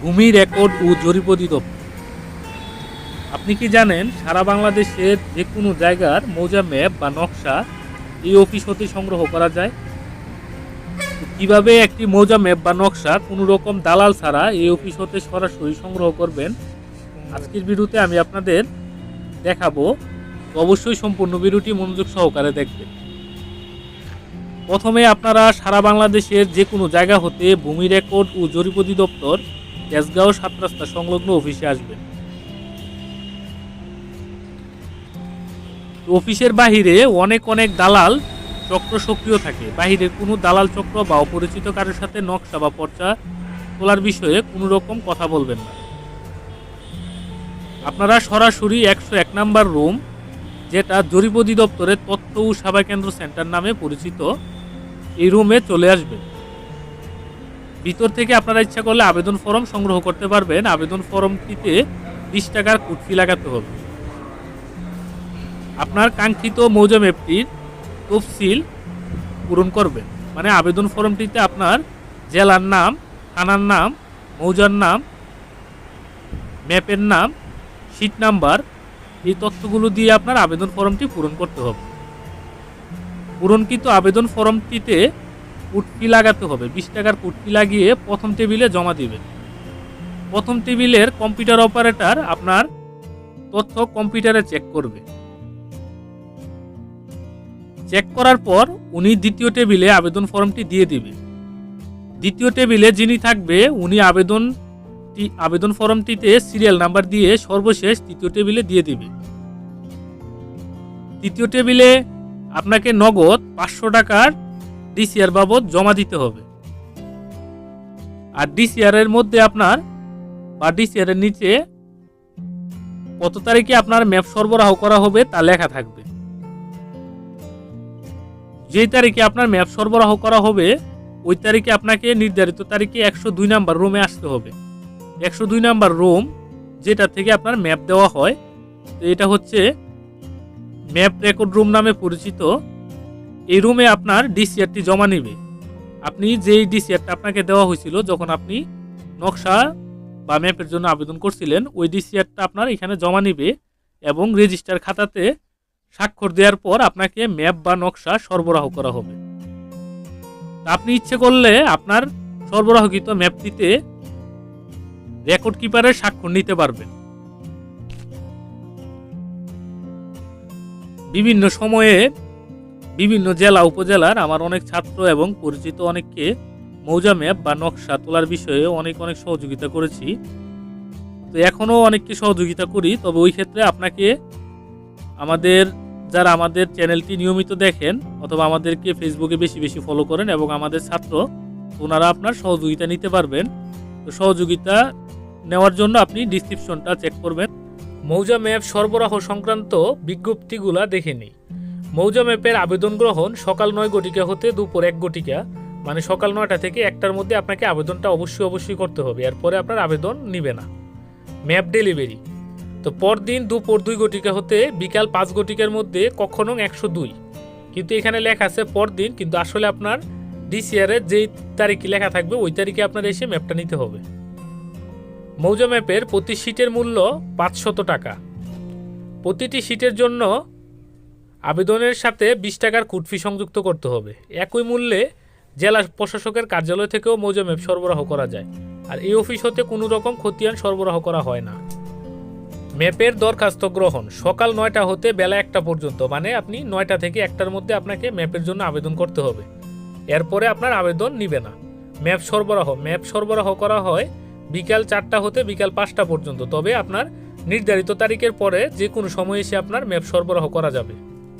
ভূমি রেকর্ড ও জরিপ অধিদপ্তর। আপনি কি জানেন সারা বাংলাদেশের যে কোনো জায়গার মৌজা ম্যাপ বা নকশা এই অফিস হতে সংগ্রহ করা যায়? তো কিভাবে একটি মৌজা ম্যাপ বা নকশা কোনো রকম দালাল ছাড়া এই অফিস হতে সরাসরি সংগ্রহ করবেন, আজকের ভিডিওতে আমি আপনাদের দেখাবো। তো অবশ্যই সম্পূর্ণ ভিডিওটি মনোযোগ সহকারে দেখবেন। প্রথমে আপনারা সারা বাংলাদেশের যে কোনো জায়গা হতে ভূমি রেকর্ড ও জরিপ অধিদপ্তর তেজগাঁও ৭ রাস্তা সংলগ্ন অফিসে আসবেন। অফিসের বাহিরে অনেক দালাল চক্র সক্রিয় থাকে। বাহিরের কোনো দালাল চক্র বা অপরিচিত কারোর সাথে নকশা বা পর্চা তোলার বিষয়ে কোনো রকম কথা বলবেন না। আপনারা সরাসরি ১০১ নাম্বার রুম, যেটা জরিপ অধিদপ্তরের তথ্য ও সেবা কেন্দ্র সেন্টার নামে পরিচিত, এই রুমে চলে আসবেন। ভিতর থেকে আপনারা ইচ্ছা করলে আবেদন ফর্ম সংগ্রহ করতে পারবেন। আবেদন ফর্মটিতে ২০ টাকার কোড ফি লাগাতে হবে। আপনার কাঙ্ক্ষিত মৌজা ম্যাপটির তফসিল পূরণ করবেন। মানে আবেদন ফর্মটিতে আপনার জেলার নাম, থানার নাম, মৌজার নাম, ম্যাপের নাম, শীট নাম্বার, এই তথ্যগুলো দিয়ে আপনার আবেদন ফর্মটি পূরণ করতে হবে। পূরণকৃত আবেদন ফর্মটিতে কোড ফি লাগাতে হবে। ২০ টাকার কোড ফি লাগিয়ে প্রথম টেবিলে জমা দিবেন। প্রথম টেবিলের কম্পিউটার অপারেটর আপনার তথ্য কম্পিউটারে চেক করবে। চেক করার পর উনি দ্বিতীয় টেবিলে আবেদন ফর্মটি দিয়ে দিবে। দ্বিতীয় টেবিলে যিনি থাকবে উনি আবেদন ফর্মটিতে সিরিয়াল নাম্বার দিয়ে সর্বশেষ তৃতীয় টেবিলে দিয়ে দিবে। তৃতীয় টেবিলে আপনাকে নগদ ৫০০ টাকার ডিসিআর বাবদ জমা দিতে হবে। আর ডিসিআর এর মধ্যে আপনার বা ডিসিআর এর নিচে কত তারিখে আপনার ম্যাপ সরবরাহ করা হবে তা লেখা থাকবে। যেই তারিখে আপনার ম্যাপ সরবরাহ করা হবে ওই তারিখে আপনাকে নির্ধারিত তারিখে ১০২ নাম্বার রুমে আসতে হবে। ১০২ নাম্বার রুম যেটা থেকে আপনার ম্যাপ দেওয়া হয়, তো এটা হচ্ছে ম্যাপ রেকর্ড রুম নামে পরিচিত। এই রুমে আপনার ডিসিআরটি জমা নেবে। আপনি যেই ডিসিআরটা আপনাকে দেওয়া হয়েছিল যখন আপনি নকশা বা ম্যাপের জন্য আবেদন করছিলেন, ওই ডিসিআরটা আপনার এখানে জমা নেবে এবং রেজিস্টার খাতাতে স্বাক্ষর দেওয়ার পর আপনাকে ম্যাপ বা নকশা সরবরাহ করা হবে। আপনি ইচ্ছে করলে আপনার সরবরাহকৃত ম্যাপটিতে রেকর্ড কিপারের স্বাক্ষর নিতে পারবেন। বিভিন্ন সময়ে বিভিন্ন জেলা উপজেলার আমার অনেক ছাত্র এবং পরিচিত অনেককে মৌজা ম্যাপ বা নকশা তোলার বিষয়ে অনেক সহযোগিতা করেছি। তো এখনও অনেককে সহযোগিতা করি। তবে ওই ক্ষেত্রে আপনাকে যারা আমাদের চ্যানেলটি নিয়মিত দেখেন অথবা আমাদেরকে ফেসবুকে বেশি ফলো করেন এবং আমাদের ছাত্র, ওনারা আপনার সহযোগিতা নিতে পারবেন। তো সহযোগিতা নেওয়ার জন্য আপনি ডিসক্রিপশনটা চেক করবেন। মৌজা ম্যাপ সরবরাহ সংক্রান্ত বিজ্ঞপ্তিগুলা দেখে নিই। মৌজা ম্যাপের আবেদন গ্রহণ সকাল ৯ ঘটিকা হতে দুপুর ১ ঘটিকা, মানে সকাল ৯টা থেকে ১টার মধ্যে আপনাকে আবেদনটা অবশ্যই করতে হবে। এরপরে আপনার আবেদন নিবে না। ম্যাপ ডেলিভারি তো পরদিন দুপুর ২ ঘটিকা হতে বিকাল ৫ ঘটিকার মধ্যে কক্ষ নং ১০২। কিন্তু এখানে লেখা আছে পরদিন, কিন্তু আসলে আপনার ডিসিআরের যেই তারিখে লেখা থাকবে ওই তারিখে আপনার এসে ম্যাপটা নিতে হবে। মৌজা ম্যাপের প্রতি শীটের মূল্য ৫০০ টাকা। প্রতিটি শীটের জন্য আবেদনের সাথে ২০ টাকার কোড ফি সংযুক্ত করতে হবে। একই মূল্যে জেলা প্রশাসকের কার্যালয় থেকেও মৌজা ম্যাপ সরবরাহ করা যায়। আর এই অফিস হতে কোনো রকম খতিয়ান সরবরাহ করা হয় না। ম্যাপের দরখাস্ত গ্রহণ সকাল ৯টা হতে বেলা ১টা পর্যন্ত, মানে আপনি ৯টা থেকে ১টার মধ্যে আপনাকে ম্যাপের জন্য আবেদন করতে হবে। এরপরে আপনার আবেদন নিবে না। ম্যাপ সরবরাহ করা হয় বিকাল ৪টা হতে বিকাল ৫টা পর্যন্ত। তবে আপনার নির্ধারিত তারিখের পরে যে কোনো সময় এসে আপনার ম্যাপ সরবরাহ করা যাবে।